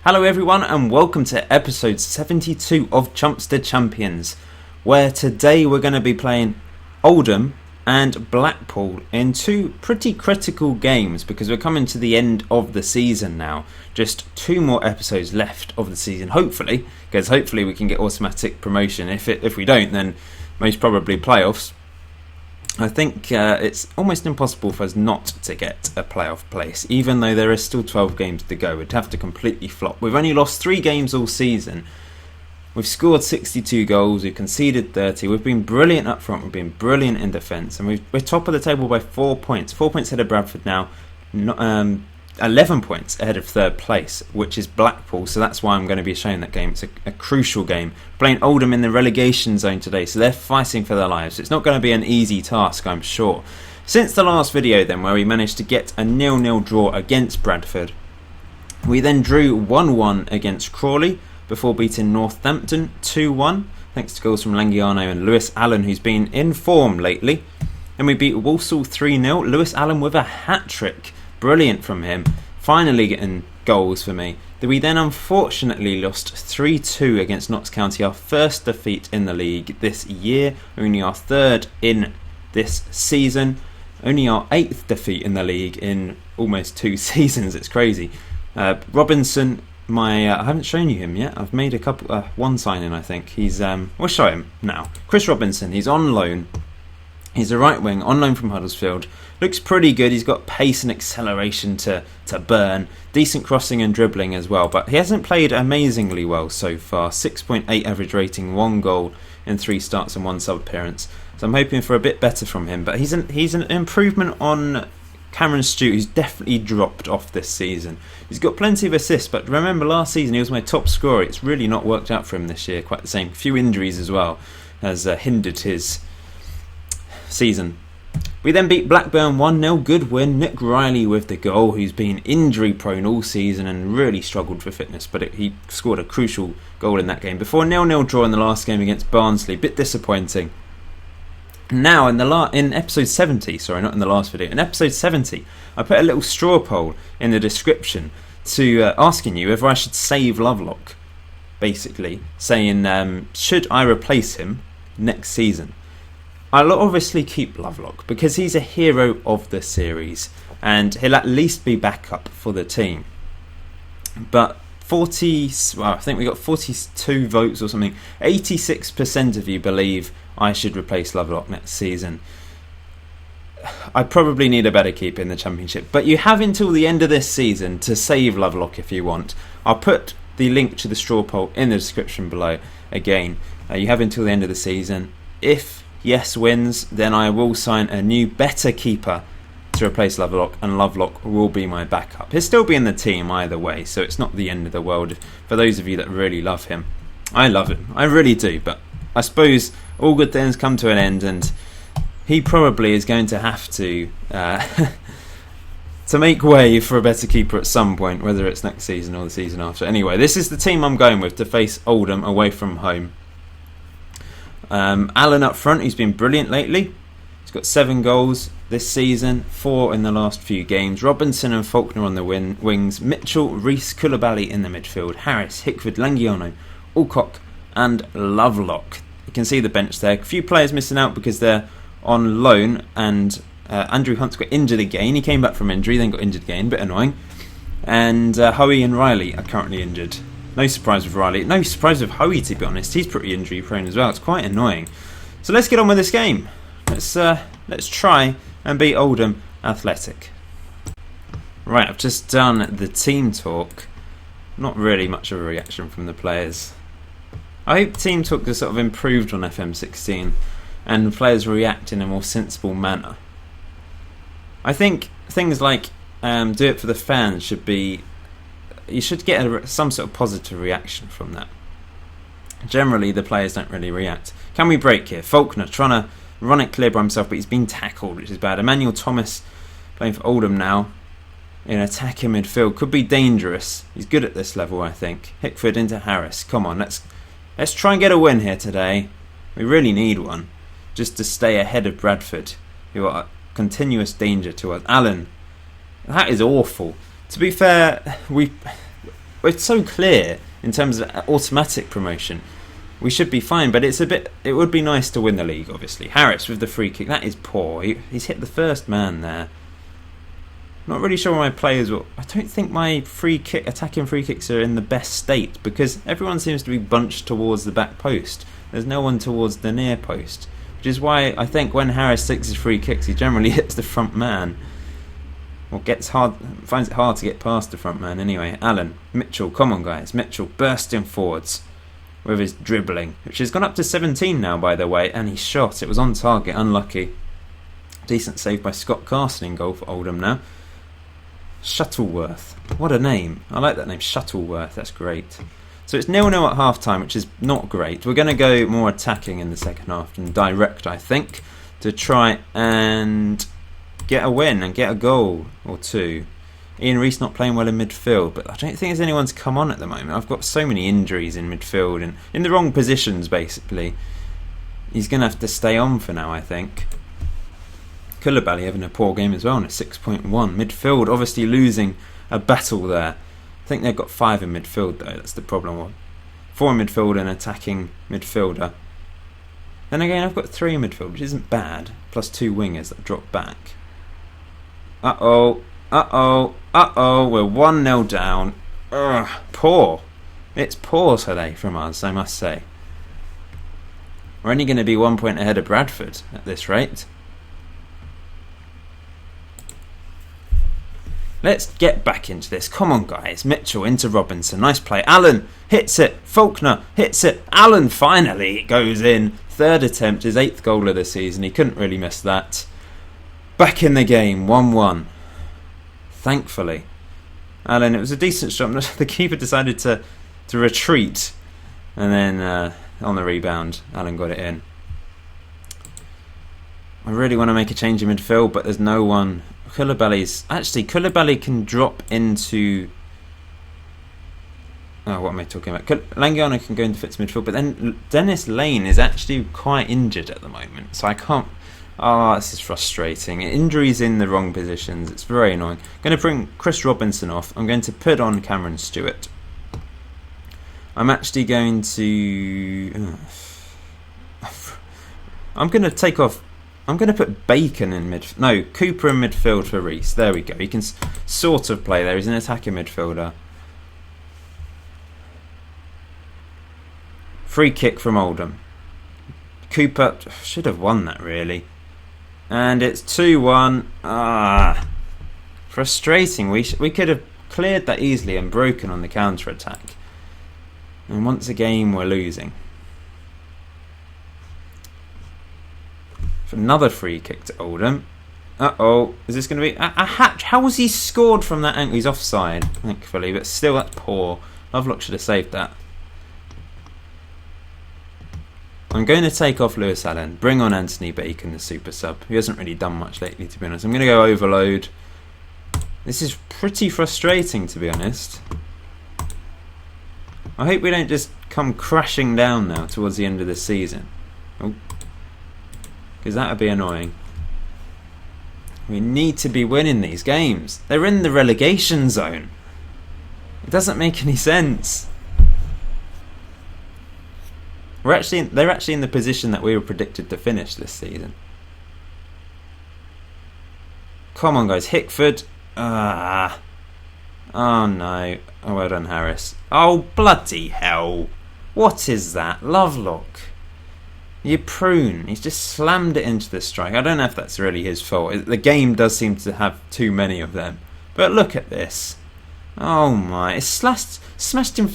Hello everyone and welcome to episode 72 of Chumps the Champions, where today we're going to be playing Oldham and Blackpool in two pretty critical games because we're coming to the end of the season now. Just two more episodes left of the season, hopefully, because hopefully we can get automatic promotion. If we don't, then most probably playoffs. I think it's almost impossible for us not to get a playoff place, even though there is still 12 games to go. We'd have to completely flop. We've only lost 3 games all season. We've scored 62 goals, we've conceded 30. We've been brilliant up front, we've been brilliant in defence, and we're top of the table by 4 points. 4 points ahead of Bradford now, 11 points ahead of third place, which is Blackpool, so that's why I'm going to be showing that game. It's a crucial game. Playing Oldham in the relegation zone today, so they're fighting for their lives. It's not going to be an easy task, I'm sure. Since the last video then, where we managed to get a 0-0 draw against Bradford, we then drew 1-1 against Crawley before beating Northampton 2-1, thanks to goals from Langiano and Lewis Allen, who's been in form lately. And we beat Walsall 3-0, Lewis Allen with a hat-trick. Brilliant from him, finally getting goals for me. We then unfortunately lost 3-2 against Notts County, our first defeat in the league this year, only our third in this season, only our 8th defeat in the league in almost 2 seasons. It's crazy. Robinson, I haven't shown you him yet. I've made a couple, one signing I think. We'll show him now. Chris Robinson, he's on loan. He's a right wing, on loan from Huddersfield. Looks pretty good. He's got pace and acceleration to burn. Decent crossing and dribbling as well. But he hasn't played amazingly well so far. 6.8 average rating, 1 goal in 3 starts and 1 sub appearance. So I'm hoping for a bit better from him. But he's an improvement on Cameron Stewart, who's definitely dropped off this season. He's got plenty of assists, but remember last season he was my top scorer. It's really not worked out for him this year. Quite the same. A few injuries as well has hindered his season. We then beat Blackburn 1-0, good win. Nick Riley with the goal, who's been injury prone all season and really struggled for fitness, but he scored a crucial goal in that game. Before a 0-0 draw in the last game against Barnsley, bit disappointing. Now in episode 70, sorry, not in the last video, in episode 70, I put a little straw poll in the description to asking you whether I should save Lovelock, basically saying should I replace him next season. I'll obviously keep Lovelock because he's a hero of the series and he'll at least be backup for the team. But I think we got 42 votes or something. 86% of you believe I should replace Lovelock next season. I probably need a better keeper in the Championship, but you have until the end of this season to save Lovelock if you want. I'll put the link to the straw poll in the description below again. You have until the end of the season. If Yes wins, then I will sign a new better keeper to replace Lovelock, and Lovelock will be my backup. He'll still be in the team either way, so it's not the end of the world for those of you that really love him. I love him, I really do, but I suppose all good things come to an end, and he probably is going to have to to make way for a better keeper at some point, whether it's next season or the season after. Anyway, this is the team I'm going with to face Oldham away from home. Allen up front, he's been brilliant lately. He's got 7 goals this season, 4 in the last few games. Robinson and Faulkner on the wings. Mitchell, Reese, Koulibaly in the midfield. Harris, Hickford, Langiano, Alcock and Lovelock. You can see the bench there. A few players missing out because they're on loan, and Andrew Hunt's got injured again. He came back from injury, then got injured again, bit annoying. And Hoey and Riley are currently injured. No surprise with Riley. No surprise with Hoey, to be honest. He's pretty injury prone as well. It's quite annoying. So let's get on with this game. Let's try and beat Oldham Athletic. Right, I've just done the team talk. Not really much of a reaction from the players. I hope team talk has sort of improved on FM16 and players react in a more sensible manner. I think things like do it for the fans should be... You should get some sort of positive reaction from that. Generally, the players don't really react. Can we break here? Faulkner trying to run it clear by himself, but he's been tackled, which is bad. Emmanuel Thomas playing for Oldham now in attacking midfield. Could be dangerous. He's good at this level, I think. Hickford into Harris. Come on, let's try and get a win here today. We really need one, just to stay ahead of Bradford, who are a continuous danger to us. Allen, that is awful. To be fair, We're so clear in terms of automatic promotion. We should be fine, but it would be nice to win the league, obviously. Harris with the free kick. That is poor. He's hit the first man there. Not really sure why my players will... I don't think my attacking free kicks are in the best state, because everyone seems to be bunched towards the back post. There's no one towards the near post, which is why I think when Harris takes his free kicks, he generally hits the front man. Or finds it hard to get past the front man anyway. Allen, Mitchell, come on guys. Mitchell bursting forwards with his dribbling, which has gone up to 17 now, by the way, and he shot. It was on target, unlucky. Decent save by Scott Carson in goal for Oldham now. Shuttleworth, what a name. I like that name, Shuttleworth, that's great. So it's 0-0 at half time, which is not great. We're going to go more attacking in the second half and direct, I think, to try and get a win and get a goal or two. Ian Reese not playing well in midfield, but I don't think there's anyone's come on at the moment. I've got so many injuries in midfield and in the wrong positions, basically. He's going to have to stay on for now, I think. Koulibaly having a poor game as well, on a 6.1. Midfield obviously losing a battle there. I think they've got 5 in midfield though, that's the problem. 4 in midfield and attacking midfielder. Then again, I've got 3 in midfield, which isn't bad, plus 2 wingers that drop back. Uh-oh, we're 1-0 down. Ugh, poor. It's poor today from us, I must say. We're only going to be 1 point ahead of Bradford at this rate. Let's get back into this. Come on, guys. Mitchell into Robinson. Nice play. Allen hits it. Faulkner hits it. Allen finally goes in. 3rd attempt, his 8th goal of the season. He couldn't really miss that. Back in the game. 1-1. Thankfully. Allen, it was a decent shot. The keeper decided to retreat. And then on the rebound, Allen got it in. I really want to make a change in midfield, but there's no one... Koulibaly can drop into... Oh, what am I talking about? Langiano can go into fits midfield, but then Dennis Lane is actually quite injured at the moment, so I can't... this is frustrating. Injuries in the wrong positions, it's very annoying. I'm going to bring Chris Robinson off. I'm going to put on Cameron Stewart. I'm actually going to... I'm going to take off... I'm going to put Bacon in midfield. No, Cooper in midfield for Reese. There we go. He can sort of play there. He's an attacking midfielder. Free kick from Oldham. Cooper should have won that, really. And it's 2-1. Frustrating. We could have cleared that easily and broken on the counter-attack. And once again, we're losing. For another free kick to Oldham. Is this going to be a hatch? How was he scored from that angle? He's offside, thankfully, but still that's poor. Lovelock should have saved that. I'm going to take off Lewis Allen, bring on Anthony Bacon, the super sub. He hasn't really done much lately, to be honest. I'm going to go overload. This is pretty frustrating, to be honest. I hope we don't just come crashing down now towards the end of the season. Because that would be annoying. We need to be winning these games. They're in the relegation zone. It doesn't make any sense. They're actually in the position that we were predicted to finish this season. Come on, guys. Hickford. Oh, no. Oh, well done, Harris. Oh, bloody hell. What is that? Lovelock. You prune. He's just slammed it into the strike. I don't know if that's really his fault. The game does seem to have too many of them. But look at this. Oh my. It's smashed him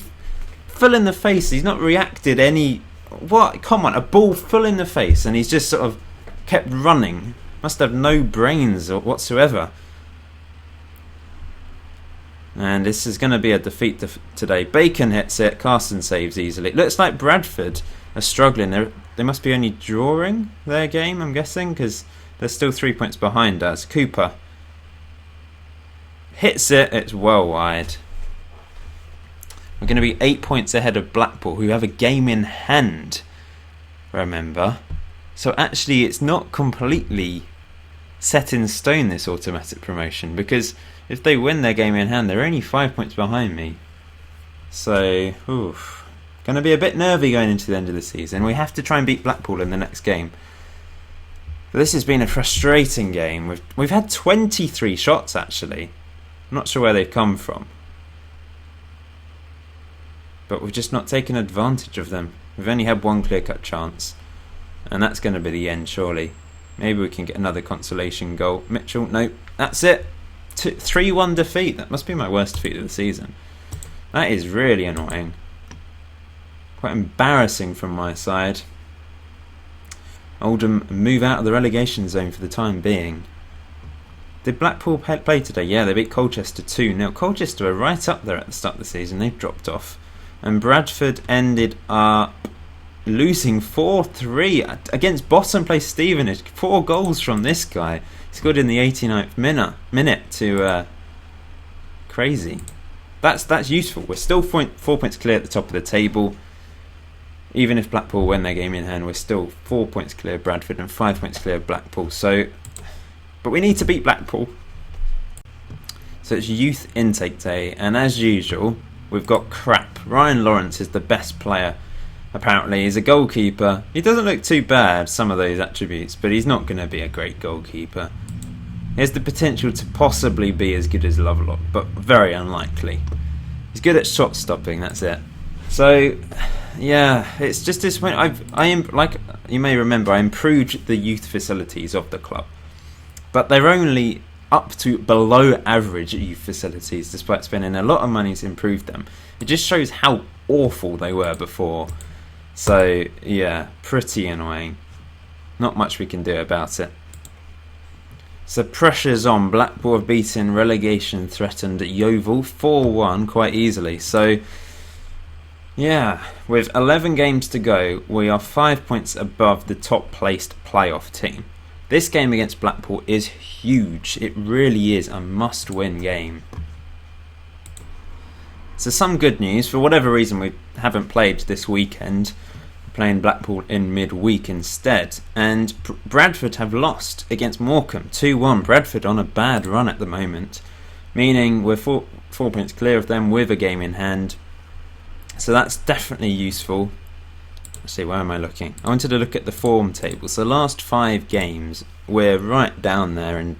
full in the face. He's not reacted any... What? Come on. A ball full in the face and he's just sort of kept running. Must have no brains whatsoever. And this is going to be a defeat today. Bacon hits it. Carson saves easily. It looks like Bradford are struggling. They must be only drawing their game, I'm guessing, because they're still 3 points behind us. Cooper hits it. It's well wide. We're going to be 8 points ahead of Blackpool, who have a game in hand, remember. So actually it's not completely set in stone, this automatic promotion, because if they win their game in hand, they're only 5 points behind me. So, going to be a bit nervy going into the end of the season. We have to try and beat Blackpool in the next game. But this has been a frustrating game. We've had 23 shots actually. I'm not sure where they've come from, but we've just not taken advantage of them. We've only had one clear-cut chance, and that's going to be the end, surely. Maybe we can get another consolation goal. Mitchell, nope, that's it. 3-1 defeat. That must be my worst defeat of the season. That is really annoying. Quite embarrassing from my side. Oldham move out of the relegation zone for the time being. Did Blackpool play today? Yeah, they beat Colchester 2-0. Colchester are right up there at the start of the season. They've dropped off. And Bradford ended up losing 4-3 against bottom place Stevenage. 4 goals from this guy. He scored in the 89th minute to crazy. That's useful. We're still 4 points clear at the top of the table. Even if Blackpool win their game in hand, we're still 4 points clear of Bradford and 5 points clear of Blackpool. But we need to beat Blackpool. So it's youth intake day, and as usual, we've got crap. Ryan Lawrence is the best player. Apparently, he's a goalkeeper. He doesn't look too bad, some of those attributes, but he's not going to be a great goalkeeper. He has the potential to possibly be as good as Lovelock, but very unlikely. He's good at shot stopping, that's it. So, yeah, it's just disappointing. Like you may remember, I improved the youth facilities of the club, but they're only up to below average youth facilities, despite spending a lot of money to improve them. It just shows how awful they were before. So, yeah, pretty annoying. Not much we can do about it. So pressure's on. Blackpool have beaten relegation threatened Yeovil 4-1 quite easily. So, yeah, with 11 games to go, we are 5 points above the top placed playoff team. This game against Blackpool is huge. It really is a must-win game. So some good news. For whatever reason, we haven't played this weekend. We're playing Blackpool in midweek instead. And Bradford have lost against Morecambe 2-1. Bradford on a bad run at the moment, meaning we're 4 points clear of them with a game in hand. So that's definitely useful. Let's see, where am I looking? I wanted to look at the form table. So last 5 games, we're right down there and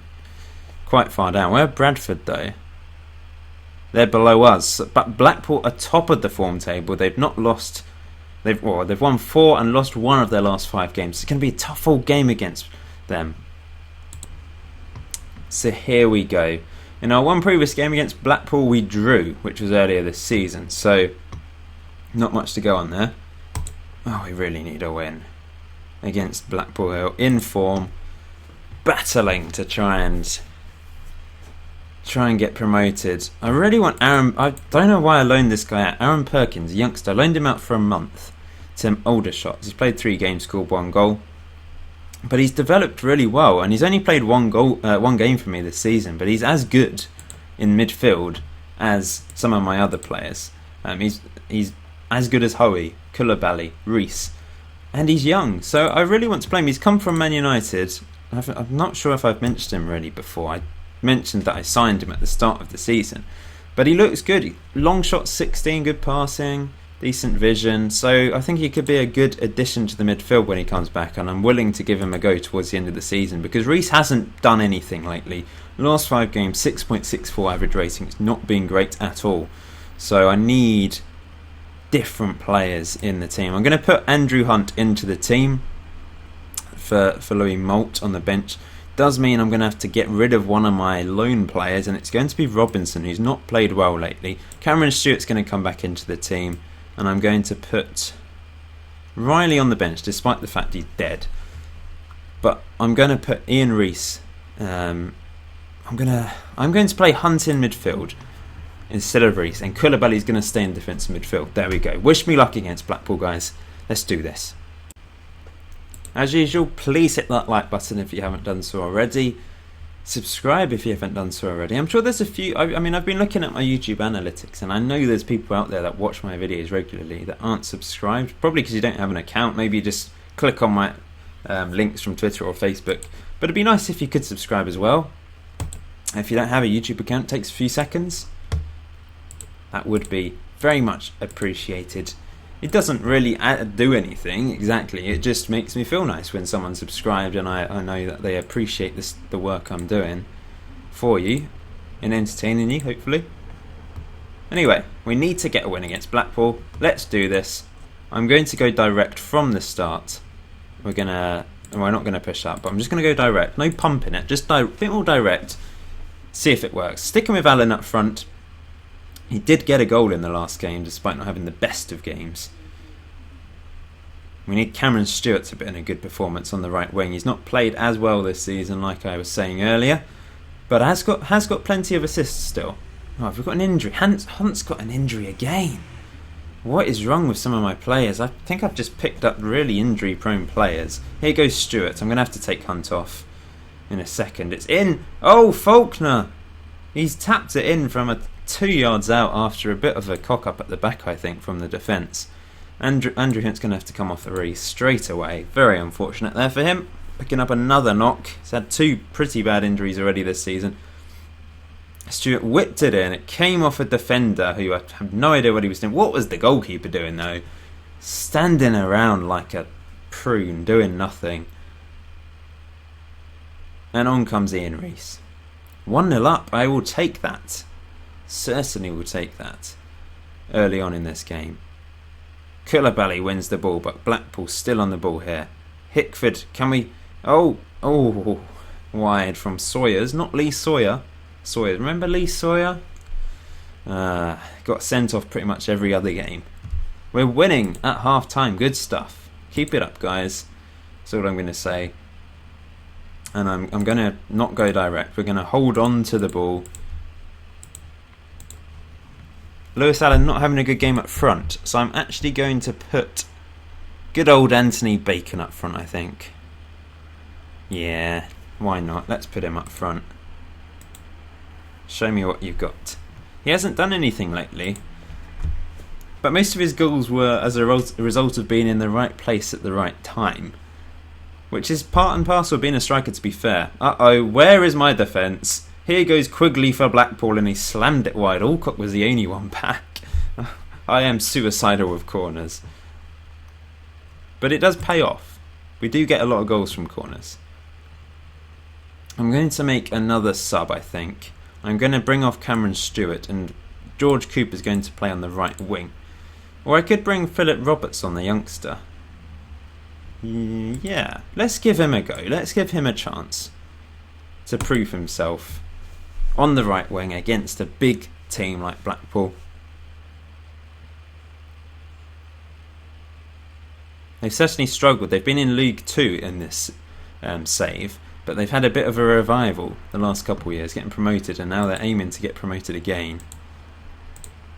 quite far down. Where are Bradford though? They're below us. But Blackpool are top of the form table. They've not lost. They've won 4 and lost 1 of their last 5 games. It's going to be a tough old game against them. So here we go. In our one previous game against Blackpool, we drew, which was earlier this season. So not much to go on there. Oh, we really need a win against Blackpool in form, battling to try and get promoted. I really want Aaron. I don't know why I loaned this guy out. Aaron Perkins, a youngster. I loaned him out for a month to Aldershot. He's played 3 games, scored 1 goal, but he's developed really well. And he's only played 1 game for me this season. But he's as good in midfield as some of my other players. He's as good as Hoey, Koulibaly, Reese, and he's young, so I really want to play him. He's come from Man United. I'm not sure if I've mentioned him really before. I mentioned that I signed him at the start of the season, but he looks good. Long shot 16, good passing, decent vision, so I think he could be a good addition to the midfield when he comes back, and I'm willing to give him a go towards the end of the season because Reese hasn't done anything lately. Last 5 games, 6.64 average rating. It's not been great at all, so I need different players in the team. I'm going to put Andrew Hunt into the team for Louis Moult on the bench. Does mean I'm going to have to get rid of one of my loan players, and it's going to be Robinson, who's not played well lately. Cameron Stewart's going to come back into the team, and I'm going to put Riley on the bench, despite the fact he's dead. But I'm going to put Ian Reese. I'm going to play Hunt in midfield instead of Reese, and Koulibaly's going to stay in defensive midfield. There we go. Wish me luck against Blackpool, guys. Let's do this. As usual, please hit that like button if you haven't done so already. Subscribe if you haven't done so already. I'm sure there's a few. I mean, I've been looking at my YouTube analytics, and I know there's people out there that watch my videos regularly that aren't subscribed. Probably because you don't have an account. Maybe you just click on my links from Twitter or Facebook. But it'd be nice if you could subscribe as well. If you don't have a YouTube account, it takes a few seconds. That would be very much appreciated. It doesn't really do anything exactly, it just makes me feel nice when someone subscribed and I know that they appreciate the work I'm doing for you and entertaining you, hopefully. Anyway, we need to get a win against Blackpool. Let's do this. I'm going to go direct from the start. We're not going to push up, but I'm just going to go direct. No pumping it, just a bit more direct. See if it works. Sticking with Alan up front. He did get a goal in the last game, despite not having the best of games. We need Cameron Stewart to put in a good performance on the right wing. He's not played as well this season, like I was saying earlier, but has got plenty of assists still. Oh, we've got an injury. Hunt's got an injury again. What is wrong with some of my players? I think I've just picked up really injury-prone players. Here goes Stewart. I'm going to have to take Hunt off in a second. It's in. Oh, Faulkner. He's tapped it in from 2 yards out after a bit of a cock-up at the back, I think, from the defence. Andrew Hunt's going to have to come off the race straight away. Very unfortunate there for him. Picking up another knock. He's had 2 pretty bad injuries already this season. Stewart whipped it in. It came off a defender who I have no idea what he was doing. What was the goalkeeper doing though? Standing around like a prune, doing nothing. And on comes Ian Rees. 1-0 up. I will take that. Certainly will take that. Early on in this game. Koulibaly wins the ball, but Blackpool still on the ball here. Hickford, can we... Oh, wide from Sawyers, not Lee Sawyer. Remember Lee Sawyer? Got sent off pretty much every other game. We're winning at half time. Good stuff. Keep it up, guys. That's all I'm going to say. And I'm going to not go direct. We're going to hold on to the ball. Lewis Allen not having a good game up front, so I'm actually going to put good old Anthony Bacon up front, I think. Yeah, why not? Let's put him up front. Show me what you've got. He hasn't done anything lately, but most of his goals were as a result of being in the right place at the right time, which is part and parcel of being a striker, to be fair. Uh-oh, where is my defence? Here goes Quigley for Blackpool and he slammed it wide. Alcock was the only one back. I am suicidal with corners. But it does pay off. We do get a lot of goals from corners. I'm going to make another sub, I think. I'm going to bring off Cameron Stewart and George Cooper's going to play on the right wing. Or I could bring Philip Roberts on, the youngster. Yeah, let's give him a go. Let's give him a chance to prove himself on the right wing against a big team like Blackpool. They've certainly struggled. They've been in League 2 in this save, but they've had a bit of a revival the last couple of years, getting promoted, and now they're aiming to get promoted again.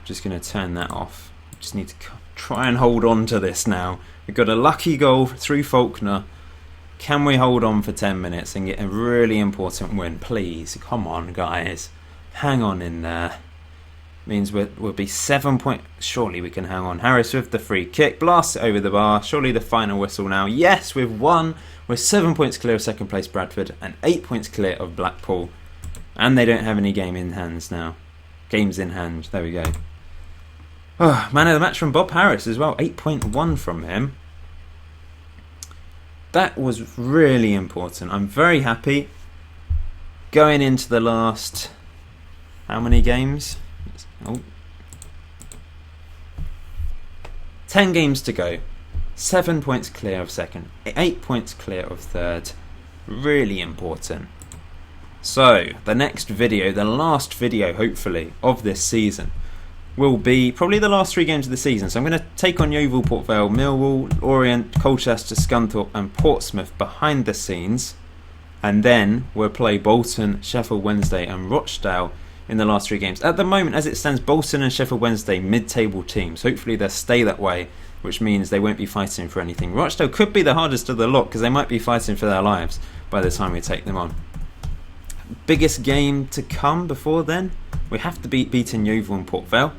Just going to turn that off. Just need to try and hold on to this now. We've got a lucky goal through Faulkner. Can we hold on for 10 minutes and get a really important win? Please, come on, guys. Hang on in there. Means we'll be 7 points. Surely we can hang on. Harris with the free kick. Blasts it over the bar. Surely the final whistle now. Yes, we've won. We're 7 points clear of second place Bradford and 8 points clear of Blackpool. And they don't have any games in hand now. Games in hand. There we go. Oh, man of the match from Bob Harris as well. 8.1 from him. That was really important. I'm very happy. Going into the last... How many games? 10 games to go. 7 points clear of second. 8 points clear of third. Really important. So, the next video, the last video, hopefully, of this season, will be probably the last 3 games of the season. So I'm going to take on Yeovil, Port Vale, Millwall, Orient, Colchester, Scunthorpe and Portsmouth behind the scenes. And then we'll play Bolton, Sheffield Wednesday and Rochdale in the last 3 games. At the moment, as it stands, Bolton and Sheffield Wednesday mid-table teams. Hopefully they'll stay that way, which means they won't be fighting for anything. Rochdale could be the hardest of the lot because they might be fighting for their lives by the time we take them on. Biggest game to come before then? We have to beating Yeovil and Port Vale.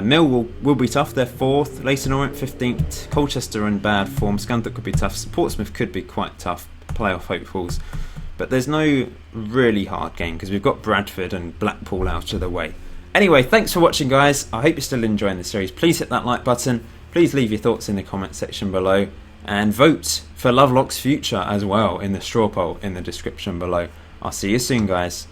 Mill will be tough, they're 4th. Leyton Orient 15th. Colchester in bad form. Scunthorpe could be tough. Portsmouth could be quite tough. Playoff hopefuls. But there's no really hard game because we've got Bradford and Blackpool out of the way. Anyway, thanks for watching, guys. I hope you're still enjoying the series. Please hit that like button. Please leave your thoughts in the comment section below. And vote for Lovelock's future as well in the straw poll in the description below. I'll see you soon, guys.